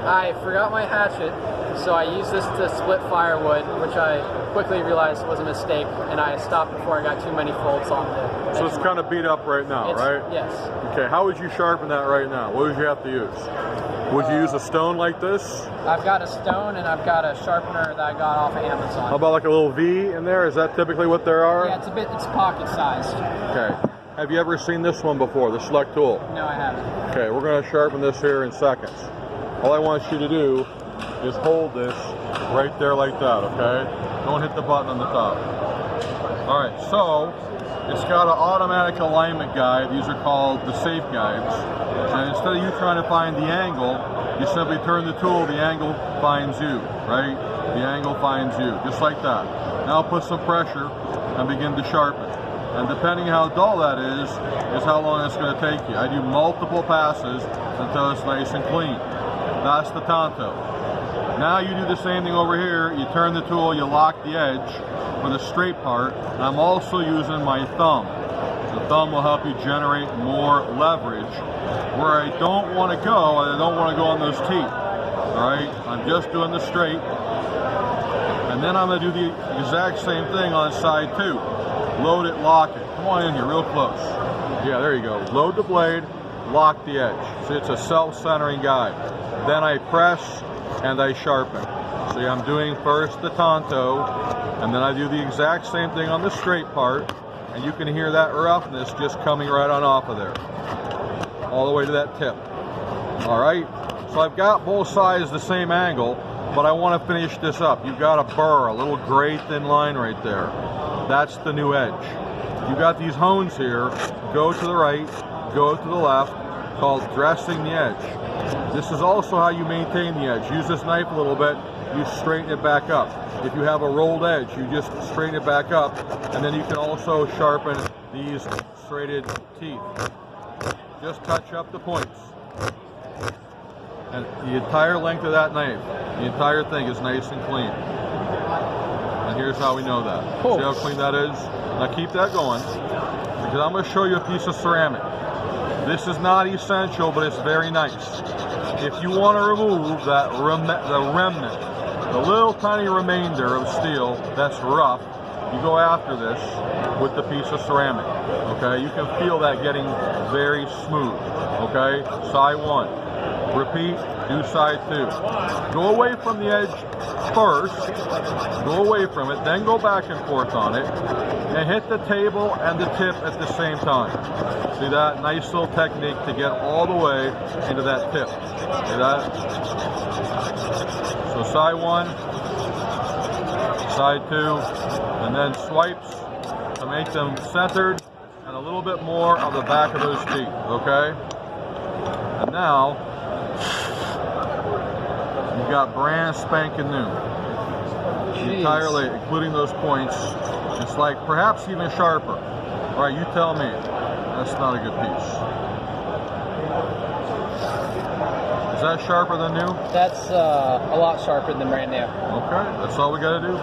I forgot my hatchet, so I used this to split firewood, which I quickly realized was a mistake, and I stopped before I got too many folds on the So it's kind of beat up right now, right? Yes. Okay, how would you sharpen that right now? What would you have to use? Would you use a stone like this? I've got a stone and I've got a sharpener that I got off of Amazon. How about like a little V in there? Is that typically what there are? Yeah, it's pocket sized. Okay. Have you ever seen this one before, the SELECTOOL? No, I haven't. Okay, we're going to sharpen this here in seconds. All I want you to do is hold this right there like that, okay? Don't hit the button on the top. All right, so it's got an automatic alignment guide. These are called the safe guides. And instead of you trying to find the angle, you simply turn the tool, the angle finds you, right? The angle finds you, just like that. Now put some pressure and begin to sharpen. And depending how dull that is how long it's going to take you. I do multiple passes until it's nice and clean. That's the tanto. Now you do the same thing over here. You turn the tool, you lock the edge for the straight part. And I'm also using my thumb. The thumb will help you generate more leverage. Where I don't want to go, I don't want to go on those teeth. All right, I'm just doing the straight. And then I'm going to do the exact same thing on side 2. Load it, lock it. Come on in here, real close. Yeah, there you go. Load the blade, lock the edge. See, it's a self-centering guide. Then I press and I sharpen. See, I'm doing first the tanto, and then I do the exact same thing on the straight part, and you can hear that roughness just coming right on off of there. All the way to that tip. All right, so I've got both sides the same angle, but I want to finish this up. You've got a burr, a little gray thin line right there. That's the new edge. You got these hones here, go to the right, go to the left, called dressing the edge. This is also how you maintain the edge. Use this knife a little bit, you straighten it back up. If you have a rolled edge, you just straighten it back up, and then you can also sharpen these serrated teeth. Just touch up the points. And the entire length of that knife, the entire thing is nice and clean. And here's how we know that. Cool. See how clean that is? Now keep that going, because I'm going to show you a piece of ceramic. This is not essential, but it's very nice. If you want to remove that the remnant, the little tiny remainder of steel that's rough, you go after this with the piece of ceramic. Okay, you can feel that getting very smooth. Okay, side 1. Repeat, do side 2. Go away from the edge first, go away from it, then go back and forth on it, and hit the table and the tip at the same time. See that? Nice little technique to get all the way into that tip. See that? So side 1, side 2, and then swipes to make them centered and a little bit more of the back of those teeth, okay? And now, you've got brand spanking new. The entire blade, including those points. It's like perhaps even sharper. All right, you tell me. That's not a good piece. Is that sharper than new? That's a lot sharper than brand new. Okay, that's all we got to do.